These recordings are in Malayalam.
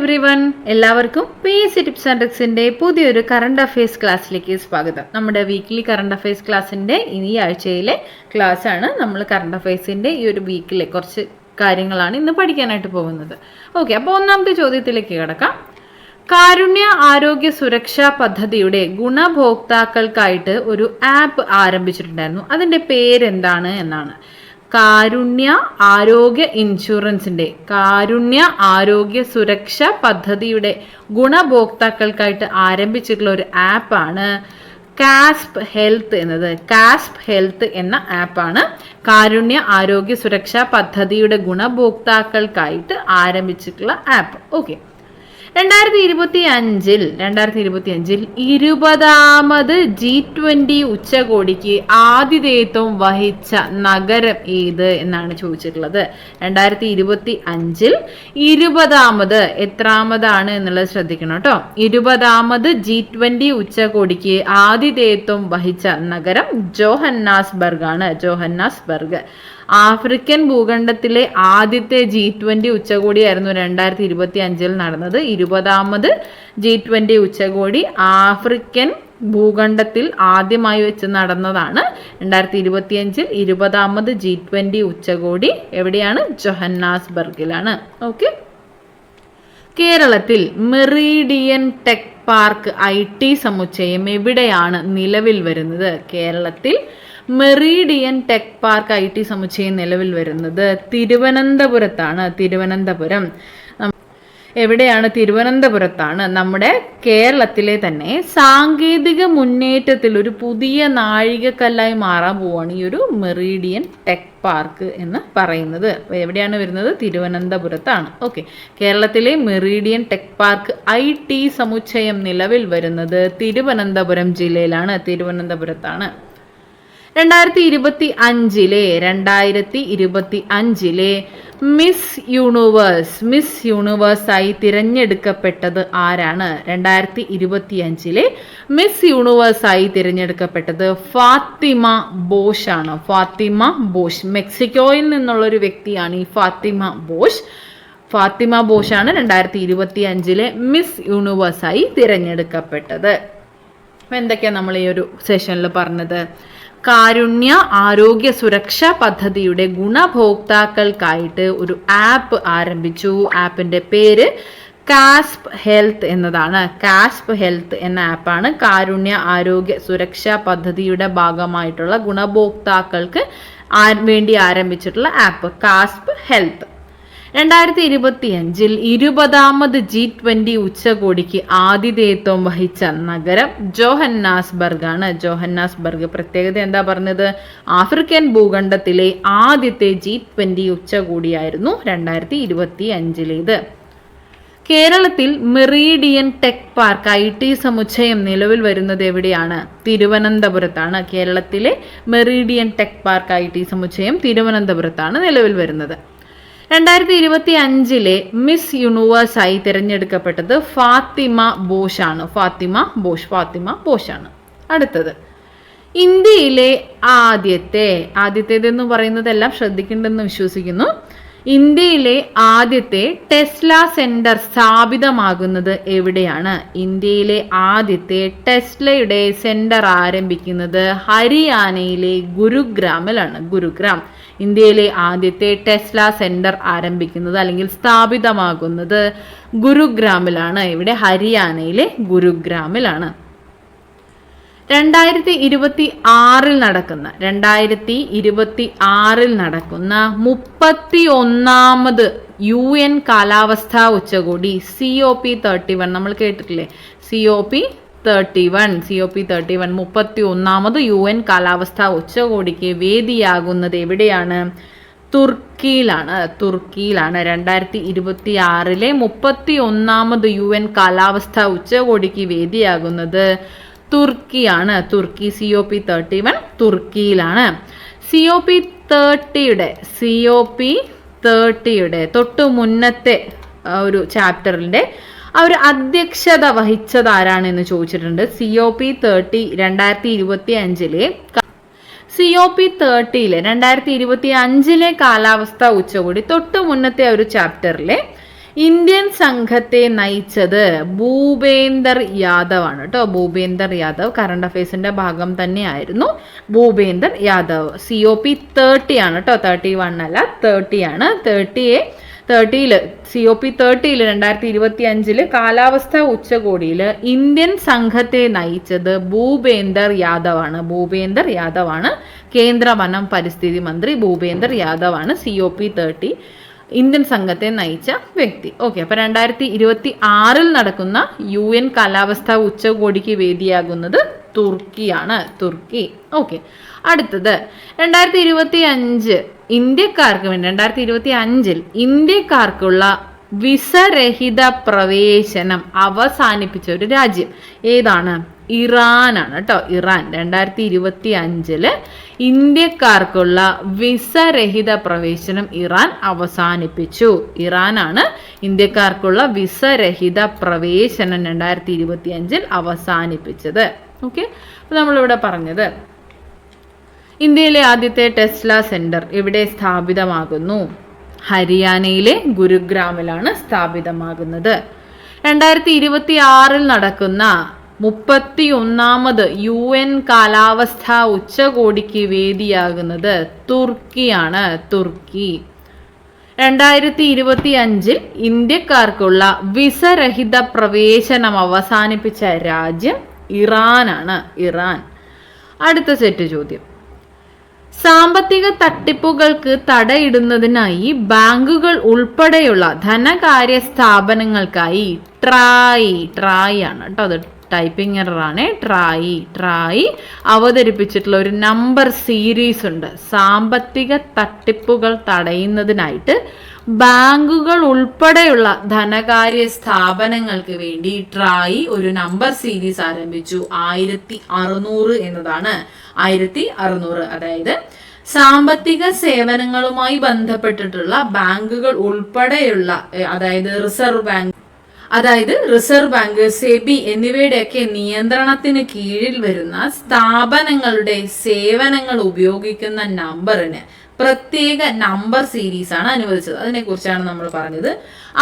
എവ്രിവൺ, എല്ലാവർക്കും PSC ടിപ്സ് ആൻഡ് ട്രിക്സിന്റെ പുതിയൊരു കറണ്ട് അഫയേഴ്സ് ക്ലാസ്സിലേക്ക് സ്വാഗതം. നമ്മുടെ വീക്ക്ലി കറണ്ട് അഫയേഴ്സ് ക്ലാസ്സിന്റെ ഈ ആഴ്ചയിലെ ക്ലാസ് ആണ്. നമ്മൾ കറണ്ട് അഫയേഴ്സിന്റെ ഈ ഒരു വീക്കിലെ കുറച്ച് കാര്യങ്ങളാണ് ഇന്ന് പഠിക്കാനായിട്ട് പോകുന്നത്. ഓക്കെ, അപ്പോൾ ഒന്നാമത്തെ ചോദ്യത്തിലേക്ക് കിടക്കാം. കാരുണ്യ ആരോഗ്യ സുരക്ഷാ പദ്ധതിയുടെ ഗുണഭോക്താക്കൾക്കായിട്ട് ഒരു ആപ്പ് ആരംഭിച്ചിട്ടുണ്ടായിരുന്നു. അതിന്റെ പേരെന്താണ് എന്നാണ്. കാരുണ്യ ആരോഗ്യ ഇൻഷുറൻസിന്റെ കാരുണ്യ ആരോഗ്യ സുരക്ഷാ പദ്ധതിയുടെ ഗുണഭോക്താക്കൾക്കായിട്ട് ആരംഭിച്ചിട്ടുള്ള ഒരു ആപ്പാണ് കാസ്പ് ഹെൽത്ത് എന്നത്. കാസ്പ് ഹെൽത്ത് എന്ന ആപ്പാണ് കാരുണ്യ ആരോഗ്യ സുരക്ഷാ പദ്ധതിയുടെ ഗുണഭോക്താക്കൾക്കായിട്ട് ആരംഭിച്ചിട്ടുള്ള ആപ്പ്. ഓക്കെ, 2025 20ാമത് G20 ഉച്ചകോടിക്ക് ആതിഥേയത്വം വഹിച്ച നഗരം ഏത് എന്നാണ് ചോദിച്ചിട്ടുള്ളത്. 2025 20ാമത് എത്രാമതാണ് എന്നുള്ളത് ശ്രദ്ധിക്കണം കേട്ടോ. 20ാമത് G20 ഉച്ചകോടിക്ക് ആതിഥേയത്വം വഹിച്ച നഗരം ജോഹന്നാസ്ബർഗ് ആണ്. ജോഹന്നാസ്ബർഗ് ആഫ്രിക്കൻ ഭൂഖണ്ഡത്തിലെ ആദ്യത്തെ G20 ഉച്ചകോടിയായിരുന്നു 2025 നടന്നത്. 20ാമത് G20 ഉച്ചകോടി ആഫ്രിക്കൻ ഭൂഖണ്ഡത്തിൽ ആദ്യമായി വെച്ച് നടന്നതാണ്. 2025 20ാമത് G20 ഉച്ചകോടി എവിടെയാണ്? ജോഹന്നാസ്ബർഗിലാണ്. ഓക്കെ, കേരളത്തിൽ മെറീഡിയൻ ടെക് പാർക്ക് IT സമുച്ചയം എവിടെയാണ് നിലവിൽ വരുന്നത്? കേരളത്തിൽ മെറീഡിയൻ ടെക് പാർക്ക് IT സമുച്ചയം നിലവിൽ വരുന്നത് തിരുവനന്തപുരത്താണ്. തിരുവനന്തപുരം എവിടെയാണ്? തിരുവനന്തപുരത്താണ്. നമ്മുടെ കേരളത്തിലെ തന്നെ സാങ്കേതിക മുന്നേറ്റത്തിൽ ഒരു പുതിയ നാഴികക്കല്ലായി മാറാൻ പോവുകയാണ് ഈ ഒരു മെറീഡിയൻ ടെക് പാർക്ക് എന്ന് പറയുന്നത്. എവിടെയാണ് വരുന്നത്? തിരുവനന്തപുരത്താണ്. ഓക്കെ, കേരളത്തിലെ മെറീഡിയൻ ടെക് പാർക്ക് IT സമുച്ചയം നിലവിൽ വരുന്നത് തിരുവനന്തപുരം ജില്ലയിലാണ്. തിരുവനന്തപുരത്താണ്. 2025 മിസ് യൂണിവേഴ്സ് ആയി തിരഞ്ഞെടുക്കപ്പെട്ടത് ആരാണ്? 2025 മിസ് യൂണിവേഴ്സ് ആയി തിരഞ്ഞെടുക്കപ്പെട്ടത് ഫാത്തിമ ബോഷ് ആണ്. ഫാത്തിമ ബോഷ് മെക്സിക്കോയിൽ നിന്നുള്ള ഒരു വ്യക്തിയാണ് ഈ ഫാത്തിമ ബോഷ്. ഫാത്തിമ ബോഷ് ആണ് 2025 മിസ് യൂണിവേഴ്സ് ആയി തിരഞ്ഞെടുക്കപ്പെട്ടത്. എന്തൊക്കെയാണ് നമ്മൾ ഈ ഒരു സെഷനിൽ പറഞ്ഞത്? കാരുണ്യ ആരോഗ്യ സുരക്ഷാ പദ്ധതിയുടെ ഗുണഭോക്താക്കൾക്കായിട്ട് ഒരു ആപ്പ് ആരംഭിച്ചു. ആപ്പിന്റെ പേര് കാസ്പ് ഹെൽത്ത് എന്നതാണ്. കാസ്പ് ഹെൽത്ത് എന്ന ആപ്പാണ് കാരുണ്യ ആരോഗ്യ സുരക്ഷാ പദ്ധതിയുടെ ഭാഗമായിട്ടുള്ള ഗുണഭോക്താക്കൾക്ക് വേണ്ടി ആരംഭിച്ചിട്ടുള്ള ആപ്പ് കാസ്പ് ഹെൽത്ത്. 2025 20ാമത് G20 ഉച്ചകോടിക്ക് ആതിഥേയത്വം വഹിച്ച നഗരം ജോഹന്നാസ്ബർഗ് ആണ്. ജോഹന്നാസ്ബർഗ് പ്രത്യേകത എന്താ പറഞ്ഞത്? ആഫ്രിക്കൻ ഭൂഖണ്ഡത്തിലെ ആദ്യത്തെ G20 ഉച്ചകോടിയായിരുന്നു 2025. കേരളത്തിൽ മെറീഡിയൻ ടെക് പാർക്ക് IT സമുച്ചയം നിലവിൽ വരുന്നത് എവിടെയാണ്? തിരുവനന്തപുരത്താണ്. കേരളത്തിലെ മെറീഡിയൻ ടെക് പാർക്ക് IT സമുച്ചയം തിരുവനന്തപുരത്താണ് നിലവിൽ വരുന്നത്. 2025 മിസ് യൂണിവേഴ്സ് ആയി തിരഞ്ഞെടുക്കപ്പെട്ടത് ഫാത്തിമ ബോഷ് ആണ്. ഫാത്തിമ ബോഷ് ആണ്. അടുത്തത്, ഇന്ത്യയിലെ ആദ്യത്തേതെന്ന് പറയുന്നതെല്ലാം ശ്രദ്ധിക്കേണ്ടെന്ന് വിശ്വസിക്കുന്നു. ഇന്ത്യയിലെ ആദ്യത്തെ ടെസ്ല സെന്റർ സ്ഥാപിതമാകുന്നത് എവിടെയാണ്? ഇന്ത്യയിലെ ആദ്യത്തെ ടെസ്ലയുടെ സെന്റർ ആരംഭിക്കുന്നത് ഹരിയാനയിലെ ഗുരുഗ്രാമിലാണ്. ഗുരുഗ്രാം ഇന്ത്യയിലെ ആദ്യത്തെ ടെസ്ല സെന്റർ ആരംഭിക്കുന്നത് അല്ലെങ്കിൽ സ്ഥാപിതമാകുന്നത് ഗുരുഗ്രാമിലാണ്. ഇവിടെ ഹരിയാനയിലെ ഗുരുഗ്രാമിലാണ്. 2026 നടക്കുന്ന 31ാമത് UN കാലാവസ്ഥാ ഉച്ചകോടി COP31 നമ്മൾ കേട്ടിട്ടില്ലേ? COP31 31ാമത് UN കാലാവസ്ഥാ ഉച്ചകോടിക്ക് വേദിയാകുന്നത് എവിടെയാണ്? തുർക്കിയിലാണ്. 2026 31ാമത് UN കാലാവസ്ഥാ ഉച്ചകോടിക്ക് വേദിയാകുന്നത് തുർക്കിയാണ്. COP31 തുർക്കിയിലാണ്. COP30യുടെ തൊട്ടു മുന്നത്തെ ഒരു ചാപ്റ്ററിന്റെ ഒരു അധ്യക്ഷത വഹിച്ചത് ആരാണെന്ന് ചോദിച്ചിട്ടുണ്ട്. COP30 2025 COP30 2025 കാലാവസ്ഥാ ഉച്ചകോടി തൊട്ടു മുന്നത്തെ ഒരു ചാപ്റ്ററിലെ ഇന്ത്യൻ സംഘത്തെ നയിച്ചത് ഭൂപേന്ദർ യാദവ് ആണ് കേട്ടോ. ഭൂപേന്ദർ യാദവ് കറണ്ട് അഫയേഴ്സിന്റെ ഭാഗം തന്നെയായിരുന്നു ഭൂപേന്ദർ യാദവ്. COP 30 ആണ് കേട്ടോ, 31 അല്ല 30 ആണ്. 30 COP 30 2025 കാലാവസ്ഥാ ഉച്ചകോടിയിൽ ഇന്ത്യൻ സംഘത്തെ നയിച്ചത് ഭൂപേന്ദർ യാദവ് ആണ്. ഭൂപേന്ദർ യാദവ് ആണ് കേന്ദ്ര വനം പരിസ്ഥിതി മന്ത്രി. ഭൂപേന്ദർ യാദവ് ആണ് COP 30 ഇന്ത്യൻ സംഘത്തെ നയിച്ച വ്യക്തി. ഓക്കെ, അപ്പൊ 2026 നടക്കുന്ന UN കാലാവസ്ഥാ ഉച്ചകോടിക്ക് വേദിയാകുന്നത് തുർക്കിയാണ്. തുർക്കി. ഓക്കെ, അടുത്തത് 2025 ഇന്ത്യക്കാർക്ക് വേണ്ടി 2025 ഇന്ത്യക്കാർക്കുള്ള വിസരഹിത പ്രവേശനം അവസാനിപ്പിച്ച ഒരു രാജ്യം ഏതാണ്? ഇറാനാണ് കേട്ടോ. ഇറാൻ 2025 ഇന്ത്യക്കാർക്കുള്ള വിസരഹിത പ്രവേശനം ഇറാൻ അവസാനിപ്പിച്ചു. ഇറാനാണ് ഇന്ത്യക്കാർക്കുള്ള വിസരഹിത പ്രവേശനം 2025 അവസാനിപ്പിച്ചത്. ഓക്കെ, അപ്പൊ നമ്മളിവിടെ പറഞ്ഞത് ഇന്ത്യയിലെ ആദ്യത്തെ ടെസ്ല സെന്റർ എവിടെ സ്ഥാപിതമാകുന്നു? ഹരിയാനയിലെ ഗുരുഗ്രാമിലാണ് സ്ഥാപിതമാകുന്നത്. 2026 നടക്കുന്ന 31ാമത് UN കാലാവസ്ഥാ ഉച്ചകോടിക്ക് വേദിയാകുന്നത് തുർക്കിയാണ്. തുർക്കി. 2025 ഇന്ത്യക്കാർക്കുള്ള വിസരഹിത പ്രവേശനം അവസാനിപ്പിച്ച രാജ്യം ഇറാനാണ്. ഇറാൻ. അടുത്ത സെറ്റ് ചോദ്യം. സാമ്പത്തിക തട്ടിപ്പുകൾക്ക് തടയിടുന്നതിനായി ബാങ്കുകൾ ഉൾപ്പെടെയുള്ള ധനകാര്യ സ്ഥാപനങ്ങൾക്കായി ട്രായ് ആണ് കേട്ടോ, അത് ടൈപ്പിംഗ് എററാണ്. ട്രായ് അവതരിപ്പിച്ചിട്ടുള്ള ഒരു നമ്പർ സീരീസ് ഉണ്ട്. സാമ്പത്തിക തട്ടിപ്പുകൾ തടയുന്നതിനായിട്ട് ബാങ്കുകൾ ഉൾപ്പെടെയുള്ള ധനകാര്യ സ്ഥാപനങ്ങൾക്ക് വേണ്ടി ട്രായ് ഒരു നമ്പർ സീരീസ് ആരംഭിച്ചു. 1600 എന്നതാണ്. 1600, അതായത് സാമ്പത്തിക സേവനങ്ങളുമായി ബന്ധപ്പെട്ടിട്ടുള്ള ബാങ്കുകൾ ഉൾപ്പെടെയുള്ള, അതായത് റിസർവ് ബാങ്ക്, സെബി എന്നിവയുടെയൊക്കെ നിയന്ത്രണത്തിന് കീഴിൽ വരുന്ന സ്ഥാപനങ്ങളുടെ സേവനങ്ങൾ ഉപയോഗിക്കുന്ന നമ്പറിന് പ്രത്യേക നമ്പർ സീരീസ് ആണ് അനുവദിച്ചത്. അതിനെക്കുറിച്ചാണ് നമ്മൾ പറഞ്ഞത്.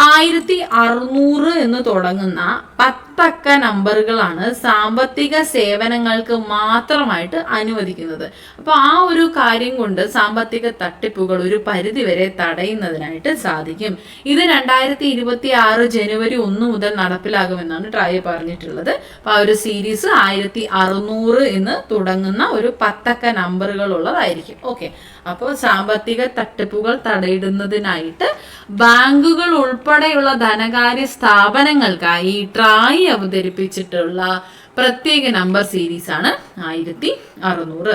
1600 എന്ന് തുടങ്ങുന്ന 10 അക്ക നമ്പറുകളാണ് സാമ്പത്തിക സേവനങ്ങൾക്ക് മാത്രമായിട്ട് അനുവദിക്കുന്നത്. അപ്പോൾ ആ ഒരു കാര്യം കൊണ്ട് സാമ്പത്തിക തട്ടിപ്പുകൾ ഒരു പരിധിവരെ തടയുന്നതിനായിട്ട് സാധിക്കും. ഇത് 2026 ജനുവരി 1 മുതൽ നടപ്പിലാകുമെന്നാണ് ട്രായ് പറഞ്ഞിട്ടുള്ളത്. അപ്പോൾ ആ ഒരു സീരീസ് 1600 എന്ന് തുടങ്ങുന്ന ഒരു 10 അക്ക നമ്പറുകൾ ഉള്ളതായിരിക്കും. ഓക്കെ, അപ്പോൾ സാമ്പത്തിക തട്ടിപ്പുകൾ തടയിടുന്നതിനായിട്ട് ബാങ്കുകൾ ഉൾപ്പെടെയുള്ള ധനകാര്യ സ്ഥാപനങ്ങൾക്കായി ട്രായ് അവതരിപ്പിച്ചിട്ടുള്ള പ്രത്യേക നമ്പർ സീരീസ് ആണ് 1600.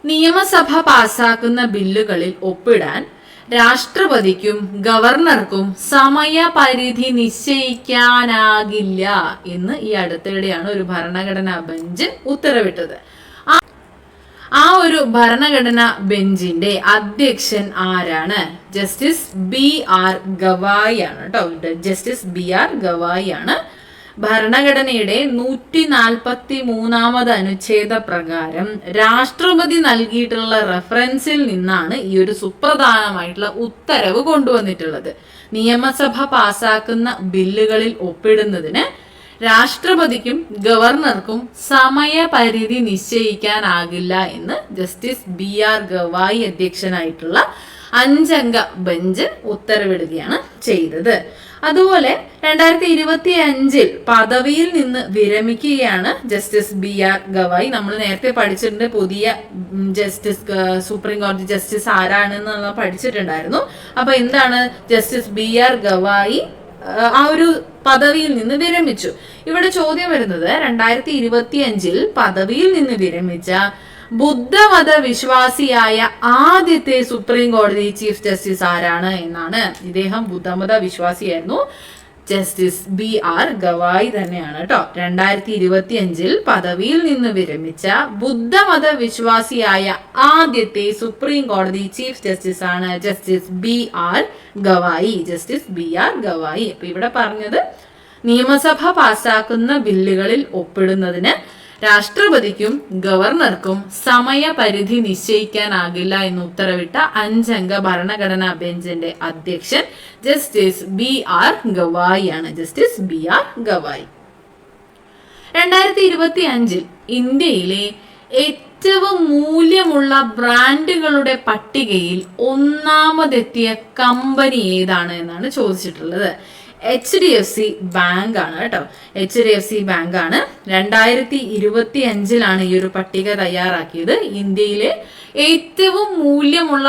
നിയമസഭ പാസാക്കുന്ന ബില്ലുകളിൽ ഒപ്പിടാൻ രാഷ്ട്രപതിക്കും ഗവർണർക്കും സമയപരിധി നിശ്ചയിക്കാനാകില്ല എന്ന് ഈ അടുത്തിടെയാണ് ഒരു ഭരണഘടനാ ബെഞ്ച് ഉത്തരവിട്ടത്. ആ ഒരു ഭരണഘടനാ ബെഞ്ചിന്റെ അധ്യക്ഷൻ ആരാണ്? ജസ്റ്റിസ് BR ഗവായി ആണ് കേട്ടോ. ജസ്റ്റിസ് BR ഗവായി ആണ്. ഭരണഘടനയുടെ 143ാമത് അനുച്ഛേദ പ്രകാരം രാഷ്ട്രപതി നൽകിയിട്ടുള്ള റെഫറൻസിൽ നിന്നാണ് ഈ ഒരു സുപ്രധാനമായിട്ടുള്ള ഉത്തരവ് കൊണ്ടുവന്നിട്ടുള്ളത്. നിയമസഭ പാസാക്കുന്ന ബില്ലുകളിൽ ഒപ്പിടുന്നതിന് രാഷ്ട്രപതിക്കും ഗവർണർക്കും സമയപരിധി നിശ്ചയിക്കാനാകില്ല എന്ന് ജസ്റ്റിസ് BR ഗവായി അധ്യക്ഷനായിട്ടുള്ള 5 അംഗ ബെഞ്ച് ഉത്തരവിടുകയാണ് ചെയ്തത്. അതുപോലെ 2025 പദവിയിൽ നിന്ന് വിരമിക്കുകയാണ് ജസ്റ്റിസ് BR ഗവായി. നമ്മൾ നേരത്തെ പഠിച്ചിട്ടുണ്ട് പുതിയ സുപ്രീം കോടതി ജസ്റ്റിസ് ആരാണെന്നുള്ള പഠിച്ചിട്ടുണ്ടായിരുന്നു. അപ്പൊ എന്താണ്, ജസ്റ്റിസ് BR ഗവായി ആ ഒരു പദവിയിൽ നിന്ന് വിരമിച്ചു. ഇവിടെ ചോദ്യം വരുന്നത് 2025 പദവിയിൽ നിന്ന് വിരമിച്ച ബുദ്ധമത വിശ്വാസിയായ ആദ്യത്തെ സുപ്രീം കോടതി ചീഫ് ജസ്റ്റിസ് ആരാണ് എന്നാണ്. ഇദ്ദേഹം ബുദ്ധമത വിശ്വാസിയായിരുന്നു. ജസ്റ്റിസ് BR ഗവായി തന്നെയാണ് കേട്ടോ. 2025 പദവിയിൽ നിന്ന് വിരമിച്ച ബുദ്ധമത വിശ്വാസിയായ ആദ്യത്തെ സുപ്രീം കോടതി ചീഫ് ജസ്റ്റിസ് ആണ് justice BR Gavai. Justice BR Gavai. അപ്പൊ ഇവിടെ പറഞ്ഞത് നിയമസഭ പാസാക്കുന്ന ബില്ലുകളിൽ ഒപ്പിടുന്നതിന് രാഷ്ട്രപതിക്കും ഗവർണർക്കും സമയപരിധി നിശ്ചയിക്കാനാകില്ല എന്ന് ഉത്തരവിട്ട 5 അംഗ ഭരണഘടനാ ബെഞ്ചിന്റെ അധ്യക്ഷൻ ജസ്റ്റിസ് BR ഗവായി ആണ്. Justice BR Gavai. 2025 ഇന്ത്യയിലെ ഏറ്റവും മൂല്യമുള്ള ബ്രാൻഡുകളുടെ പട്ടികയിൽ ഒന്നാമതെത്തിയ കമ്പനി ഏതാണ് എന്നാണ് ചോദിച്ചിട്ടുള്ളത്. HDFC ബാങ്ക് ആണ് കേട്ടോ. HDFC ബാങ്ക് ആണ്. 2025 ഈ ഒരു പട്ടിക തയ്യാറാക്കിയത്. ഇന്ത്യയിലെ ഏറ്റവും മൂല്യമുള്ള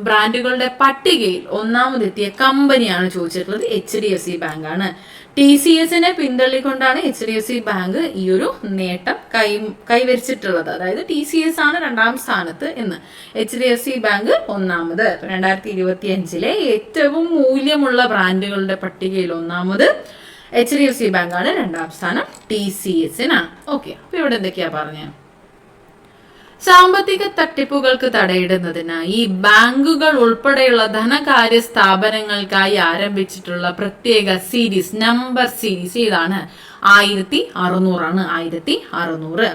ബ്രാൻഡുകളുടെ പട്ടികയിൽ ഒന്നാമതെത്തിയ കമ്പനിയാണ് ചോദിച്ചിട്ടുള്ളത്. HDFC ബാങ്ക് ആണ്. TCSനെ പിന്തള്ളിക്കൊണ്ടാണ് HDFC ബാങ്ക് ഈ ഒരു നേട്ടം കൈവരിച്ചിട്ടുള്ളത്. അതായത് TCS ആണ് 2ാം സ്ഥാനത്ത് എന്ന്, HDFC ബാങ്ക് ഒന്നാമത്. 2025 ഏറ്റവും മൂല്യമുള്ള ബ്രാൻഡുകളുടെ പട്ടികയിൽ ഒന്നാമത് HDFC ബാങ്ക് ആണ്. 2ാം സ്ഥാനം TCSനാണ്. ഓക്കെ, അപ്പൊ ഇവിടെ എന്തൊക്കെയാ പറഞ്ഞത്? സാമ്പത്തിക തട്ടിപ്പുകൾക്ക് തടയിടുന്നതിനായി ബാങ്കുകൾ ഉൾപ്പെടെയുള്ള ധനകാര്യ സ്ഥാപനങ്ങൾക്കായി ആരംഭിച്ചിട്ടുള്ള പ്രത്യേക സീരീസ്, നമ്പർ സീരീസ് ഏതാണ്? 1600 ആണ്. 1600.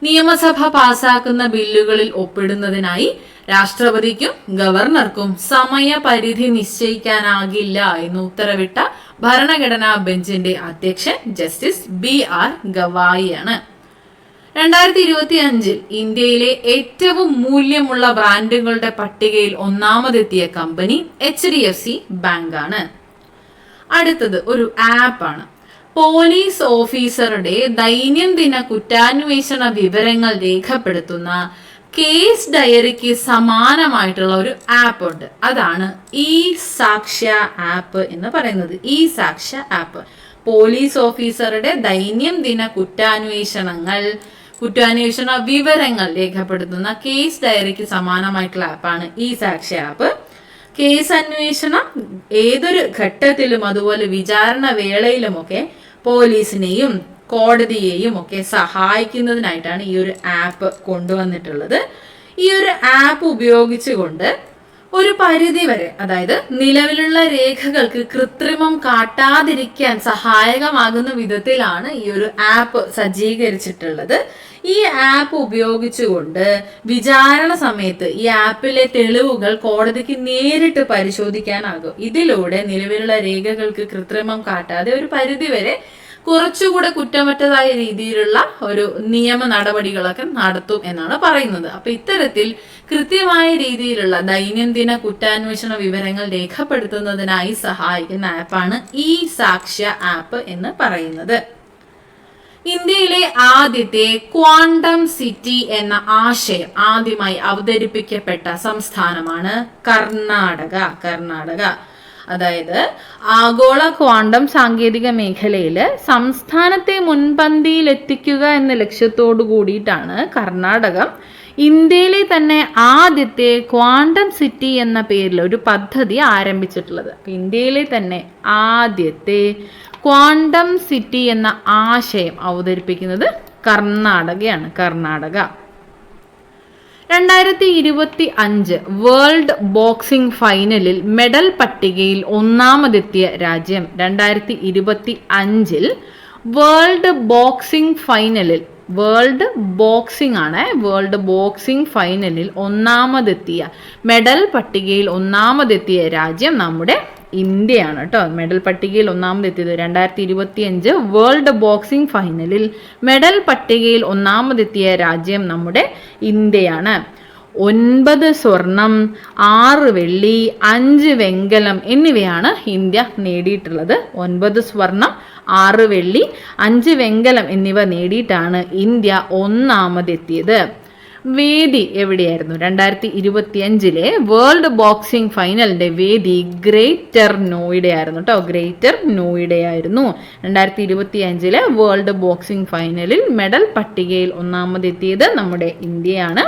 നിയമസഭ പാസാക്കുന്ന ബില്ലുകളിൽ ഒപ്പിടുന്നതിനായി രാഷ്ട്രപതിക്കും ഗവർണർക്കും സമയപരിധി നിശ്ചയിക്കാനാകില്ല എന്ന് ഉത്തരവിട്ട ഭരണഘടനാ ബെഞ്ചിന്റെ അധ്യക്ഷൻ ജസ്റ്റിസ് BR ഗവായി ആണ്. 2025 ഇന്ത്യയിലെ ഏറ്റവും മൂല്യമുള്ള ബ്രാൻഡുകളുടെ പട്ടികയിൽ ഒന്നാമതെത്തിയ കമ്പനി HDFC ബാങ്ക് ആണ്. അടുത്തത് ഒരു ആപ്പാണ്. പോലീസ് ഓഫീസറുടെ ദൈനംദിന കുറ്റാന്വേഷണ വിവരങ്ങൾ രേഖപ്പെടുത്തുന്ന കേസ് ഡയറിക്ക് സമാനമായിട്ടുള്ള ഒരു ആപ്പ് ഉണ്ട്. അതാണ് ഇ-സാക്ഷ്യ ആപ്പ് എന്ന് പറയുന്നത്. ഇ-സാക്ഷ്യ ആപ്പ് പോലീസ് ഓഫീസറുടെ ദൈനംദിന കുറ്റാന്വേഷണ വിവരങ്ങൾ രേഖപ്പെടുത്തുന്ന കേസ് ഡയറിക്ക് സമാനമായിട്ടുള്ള ആപ്പാണ് ഇ-സാക്ഷ്യ ആപ്പ്. കേസ് അന്വേഷണം ഏതൊരു ഘട്ടത്തിലും അതുപോലെ വിചാരണ വേളയിലുമൊക്കെ പോലീസിനെയും കോടതിയെയും ഒക്കെ സഹായിക്കുന്നതിനായിട്ടാണ് ഈ ഒരു ആപ്പ് കൊണ്ടുവന്നിട്ടുള്ളത്. ഈ ഒരു ആപ്പ് ഉപയോഗിച്ചുകൊണ്ട് ഒരു പരിധി വരെ, അതായത് നിലവിലുള്ള രേഖകൾക്ക് കൃത്രിമം കാട്ടാതിരിക്കാൻ സഹായകമാകുന്ന വിധത്തിലാണ് ഈ ഒരു ആപ്പ് സജ്ജീകരിച്ചിട്ടുള്ളത്. ഈ ആപ്പ് ഉപയോഗിച്ചുകൊണ്ട് വിചാരണ സമയത്ത് ഈ ആപ്പിലെ തെളിവുകൾ കോടതിക്ക് നേരിട്ട് പരിശോധിക്കാനാകും. ഇതിലൂടെ നിലവിലുള്ള രേഖകൾക്ക് കൃത്രിമം കാട്ടാതെ ഒരു പരിധിവരെ കുറച്ചുകൂടെ കുറ്റമറ്റതായ രീതിയിലുള്ള ഒരു നിയമ നടപടികളൊക്കെ നടത്തും എന്നാണ് പറയുന്നത്. അപ്പൊ ഇത്തരത്തിൽ കൃത്യമായ രീതിയിലുള്ള ദൈനംദിന കുറ്റാന്വേഷണ വിവരങ്ങൾ രേഖപ്പെടുത്തുന്നതിനായി സഹായിക്കുന്ന ആപ്പാണ് ഇ-സാക്ഷ്യ ആപ്പ് എന്ന് പറയുന്നത്. ഇന്ത്യയിലെ ആദ്യത്തെ ക്വാണ്ടം സിറ്റി എന്ന ആശയം ആദ്യമായി അവതരിപ്പിക്കപ്പെട്ട സംസ്ഥാനമാണ് കർണാടക. അതായത് ആഗോള ക്വാണ്ടം സാങ്കേതിക മേഖലയിൽ സംസ്ഥാനത്തെ മുൻപന്തിയിൽ എത്തിക്കുക എന്ന ലക്ഷ്യത്തോടു കൂടിയിട്ടാണ് കർണാടകം ഇന്ത്യയിലെ തന്നെ ആദ്യത്തെ ക്വാണ്ടം സിറ്റി എന്ന പേരിൽ ഒരു പദ്ധതി ആരംഭിച്ചിട്ടുള്ളത്. ഇന്ത്യയിലെ തന്നെ ആദ്യത്തെ ക്വാണ്ടം സിറ്റി എന്ന ആശയം അവതരിപ്പിക്കുന്നത് കർണാടകയാണ്. 2025 വേൾഡ് ബോക്സിംഗ് ഫൈനലിൽ മെഡൽ പട്ടികയിൽ ഒന്നാമതെത്തിയ രാജ്യം. 2025 വേൾഡ് ബോക്സിംഗ് ഫൈനലിൽ, വേൾഡ് ബോക്സിംഗ് ഫൈനലിൽ ഒന്നാമതെത്തിയ, മെഡൽ പട്ടികയിൽ ഒന്നാമതെത്തിയ രാജ്യം നമ്മുടെ ഇന്ത്യയാണ് കേട്ടോ. മെഡൽ പട്ടികയിൽ ഒന്നാമതെത്തിയത് 2025 വേൾഡ് ബോക്സിംഗ് ഫൈനലിൽ മെഡൽ പട്ടികയിൽ ഒന്നാമതെത്തിയ രാജ്യം നമ്മുടെ ഇന്ത്യയാണ്. 9 സ്വർണം, 6 വെള്ളി, 5 വെങ്കലം എന്നിവയാണ് ഇന്ത്യ നേടിയിട്ടുള്ളത്. 9 സ്വർണം, 6 വെള്ളി, 5 വെങ്കലം എന്നിവ നേടിയിട്ടാണ് ഇന്ത്യ ഒന്നാമതെത്തിയത്. വേദി എവിടെയായിരുന്നു? 2025 വേൾഡ് ബോക്സിംഗ് ഫൈനലിന്റെ വേദി ഗ്രേറ്റർ നോയിഡയായിരുന്നു കേട്ടോ. ഗ്രേറ്റർ നോയിഡയായിരുന്നു 2025 വേൾഡ് ബോക്സിംഗ് ഫൈനലിൽ മെഡൽ പട്ടികയിൽ ഒന്നാമതെത്തിയത് നമ്മുടെ ഇന്ത്യയാണ്.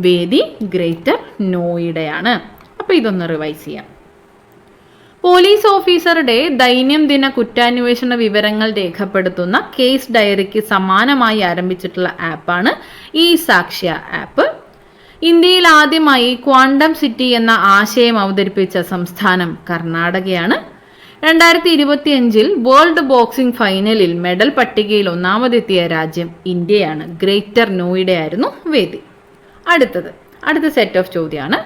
വേദി ഗ്രേറ്റർ നോയിഡയാണ്. അപ്പൊ ഇതൊന്ന് റിവൈസ് ചെയ്യാം. പോലീസ് ഓഫീസറുടെ ദൈനംദിന കുറ്റാന്വേഷണ വിവരങ്ങൾ രേഖപ്പെടുത്തുന്ന കേസ് ഡയറിക്ക് സമാനമായി ആരംഭിച്ചിട്ടുള്ള ആപ്പാണ് ഇ-സാക്ഷ്യ ആപ്പ്. ഇന്ത്യയിൽ ആദ്യമായി ക്വാണ്ടം സിറ്റി എന്ന ആശയം അവതരിപ്പിച്ച സംസ്ഥാനം കർണാടകയാണ്. 2025 വേൾഡ് ബോക്സിംഗ് ഫൈനലിൽ മെഡൽ പട്ടികയിൽ ഒന്നാമതെത്തിയ രാജ്യം ഇന്ത്യയാണ്. ഗ്രേറ്റർ നോയിഡയായിരുന്നു വേദി. അടുത്ത സെറ്റ് ഓഫ് ചോദ്യമാണ്.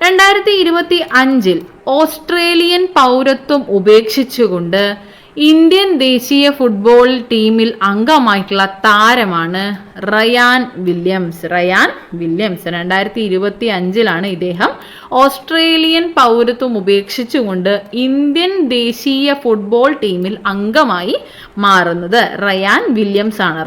2025 ഓസ്ട്രേലിയൻ പൗരത്വം ഉപേക്ഷിച്ചുകൊണ്ട് ഇന്ത്യൻ ദേശീയ ഫുട്ബോൾ ടീമിൽ അംഗമായിട്ടുള്ള താരമാണ് റയാൻ വില്യംസ്. 2025 ഇദ്ദേഹം ഓസ്ട്രേലിയൻ പൗരത്വം ഉപേക്ഷിച്ചുകൊണ്ട് ഇന്ത്യൻ ദേശീയ ഫുട്ബോൾ ടീമിൽ അംഗമായി മാറുന്നത്. റയാൻ വില്യംസ് ആണ്.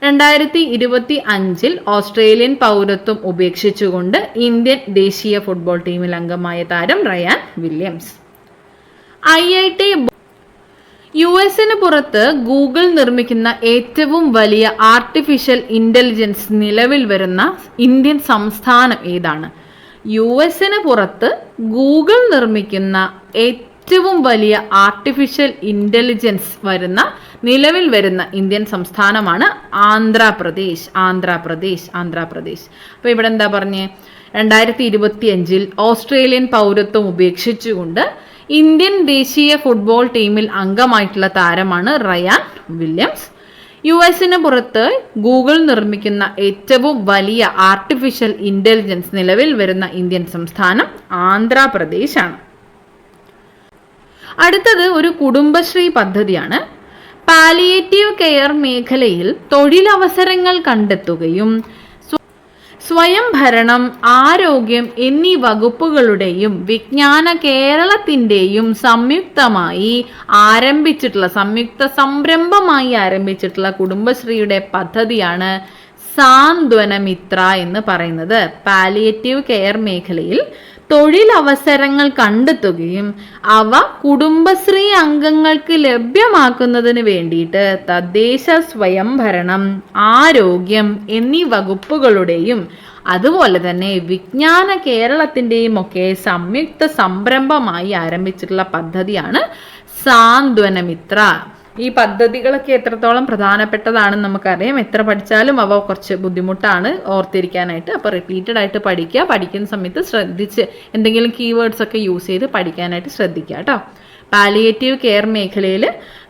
2025 ഓസ്ട്രേലിയൻ പൗരത്വം ഉപേക്ഷിച്ചുകൊണ്ട് ഇന്ത്യൻ ദേശീയ ഫുട്ബോൾ ടീമിൽ അംഗമായ താരം റയാൻ വില്യംസ്. IIT US-ന് പുറത്ത് ഗൂഗിൾ നിർമ്മിക്കുന്ന ഏറ്റവും വലിയ ആർട്ടിഫിഷ്യൽ ഇന്റലിജൻസ് നിലവിൽ വരുന്ന ഇന്ത്യൻ സംസ്ഥാനം ഏതാണ്? US-ന് പുറത്ത് ഗൂഗിൾ നിർമ്മിക്കുന്ന ഏറ്റവും വലിയ ആർട്ടിഫിഷ്യൽ ഇന്റലിജൻസ് നിലവിൽ വരുന്ന ഇന്ത്യൻ സംസ്ഥാനമാണ് ആന്ധ്രാപ്രദേശ്. അപ്പൊ ഇവിടെ എന്താ പറഞ്ഞേ? 2025 ഓസ്ട്രേലിയൻ പൗരത്വം ഉപേക്ഷിച്ചുകൊണ്ട് ഇന്ത്യൻ ദേശീയ ഫുട്ബോൾ ടീമിൽ അംഗമായിട്ടുള്ള താരമാണ് റയാൻ വില്യംസ്. US-ന് പുറത്ത് ഗൂഗിൾ നിർമ്മിക്കുന്ന ഏറ്റവും വലിയ ആർട്ടിഫിഷ്യൽ ഇന്റലിജൻസ് നിലവിൽ വരുന്ന ഇന്ത്യൻ സംസ്ഥാനം ആന്ധ്രാപ്രദേശ് ആണ്. അടുത്തത് ഒരു കുടുംബശ്രീ പദ്ധതിയാണ്. പാലിയേറ്റീവ് കെയർ മേഖലയിൽ തൊഴിലവസരങ്ങൾ കണ്ടെത്തുകയും സ്വയം ഭരണം, ആരോഗ്യം എന്നീ വകുപ്പുകളുടെയും വിജ്ഞാന കേരളത്തിൻ്റെയും സംയുക്ത സംരംഭമായി ആരംഭിച്ചിട്ടുള്ള കുടുംബശ്രീയുടെ പദ്ധതിയാണ് സാന്ത്വനമിത്ര എന്ന് പറയുന്നത്. പാലിയേറ്റീവ് കെയർ മേഖലയിൽ തൊഴിലവസരങ്ങൾ കണ്ടെത്തുകയും അവ കുടുംബശ്രീ അംഗങ്ങൾക്ക് ലഭ്യമാക്കുന്നതിന് വേണ്ടിയിട്ട് തദ്ദേശ സ്വയംഭരണം, ആരോഗ്യം എന്നീ വകുപ്പുകളുടെയും അതുപോലെ തന്നെ വിജ്ഞാന കേരളത്തിൻ്റെയും ഒക്കെ സംയുക്ത സംരംഭമായി ആരംഭിച്ചിട്ടുള്ള പദ്ധതിയാണ് സാന്ത്വനമിത്ര. ഈ പദ്ധതികളൊക്കെ എത്രത്തോളം പ്രധാനപ്പെട്ടതാണെന്ന് നമുക്കറിയാം. എത്ര പഠിച്ചാലും അവ കുറച്ച് ബുദ്ധിമുട്ടാണ് ഓർത്തിരിക്കാനായിട്ട്. അപ്പോൾ റിപ്പീറ്റഡ് ആയിട്ട് പഠിക്കുക. പഠിക്കുന്ന സമയത്ത് ശ്രദ്ധിച്ച് എന്തെങ്കിലും കീവേഡ്സ് ഒക്കെ യൂസ് ചെയ്ത് പഠിക്കാനായിട്ട് ശ്രദ്ധിക്കുക കേട്ടോ. പാലിയേറ്റീവ് കെയർ മേഖലയിൽ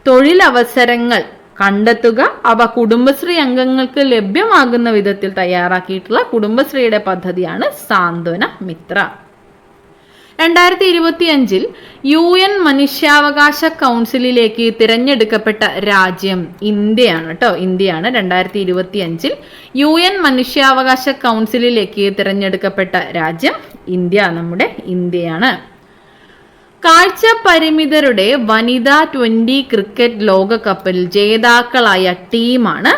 തൊഴിലവസരങ്ങൾ കണ്ടെത്തുക, അവ കുടുംബശ്രീ അംഗങ്ങൾക്ക് ലഭ്യമാകുന്ന വിധത്തിൽ തയ്യാറാക്കിയിട്ടുള്ള കുടുംബശ്രീയുടെ പദ്ധതിയാണ് സാന്ത്വനമിത്ര. 2025 UN മനുഷ്യാവകാശ കൗൺസിലിലേക്ക് തിരഞ്ഞെടുക്കപ്പെട്ട രാജ്യം ഇന്ത്യയാണ് കേട്ടോ. 2025 UN മനുഷ്യാവകാശ കൗൺസിലിലേക്ക് തിരഞ്ഞെടുക്കപ്പെട്ട രാജ്യം നമ്മുടെ ഇന്ത്യയാണ്. കാഴ്ച പരിമിതരുടെ വനിതാ 20 ക്രിക്കറ്റ് ലോകകപ്പിൽ ജേതാക്കളായ ടീമാണ്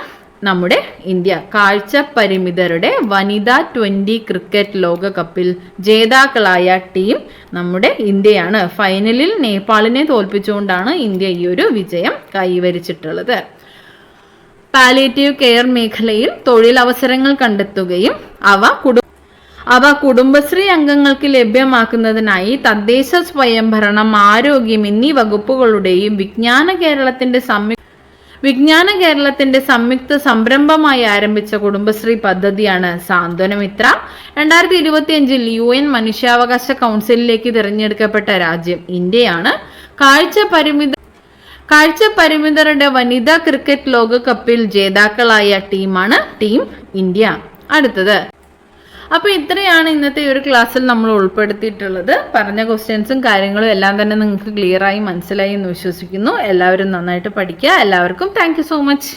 നമ്മുടെ ഇന്ത്യ. കാഴ്ച പരിമിതരുടെ വനിതാ 20 ക്രിക്കറ്റ് ലോകകപ്പിൽ ജേതാക്കളായ ടീം നമ്മുടെ ഇന്ത്യയാണ്. ഫൈനലിൽ നേപ്പാളിനെ തോൽപ്പിച്ചുകൊണ്ടാണ് ഇന്ത്യ ഈ ഒരു വിജയം കൈവരിച്ചിട്ടുള്ളത്. പാലിയേറ്റീവ് കെയർ മേഖലയിൽ തൊഴിലവസരങ്ങൾ കണ്ടെത്തുകയും അവ കുടുംബശ്രീ അംഗങ്ങൾക്ക് ലഭ്യമാക്കുന്നതിനായി തദ്ദേശ സ്വയംഭരണം, ആരോഗ്യം എന്നീ വകുപ്പുകളുടെയും വിജ്ഞാന കേരളത്തിന്റെ സംയുക്ത സംരംഭമായി ആരംഭിച്ച കുടുംബശ്രീ പദ്ധതിയാണ് സാന്ത്വനമിത്ര. 2025 UN മനുഷ്യാവകാശ കൗൺസിലിലേക്ക് തിരഞ്ഞെടുക്കപ്പെട്ട രാജ്യം ഇന്ത്യയാണ്. കാഴ്ച പരിമിതരുടെ വനിതാ ക്രിക്കറ്റ് ലോകകപ്പിൽ ജേതാക്കളായ ടീമാണ് ടീം ഇന്ത്യ. അടുത്തത്, അപ്പോൾ ഇത്രയാണ് ഇന്നത്തെ ഒരു ക്ലാസ്സിൽ നമ്മൾ ഉൾപ്പെടുത്തിയിട്ടുള്ളത്. പറഞ്ഞ ക്വസ്റ്റ്യൻസും കാര്യങ്ങളും എല്ലാം തന്നെ നിങ്ങൾക്ക് ക്ലിയറായി മനസ്സിലായി എന്ന് വിശ്വസിക്കുന്നു. എല്ലാവരും നന്നായിട്ട് പഠിക്കുക. എല്ലാവർക്കും താങ്ക് യു സോ മച്ച്.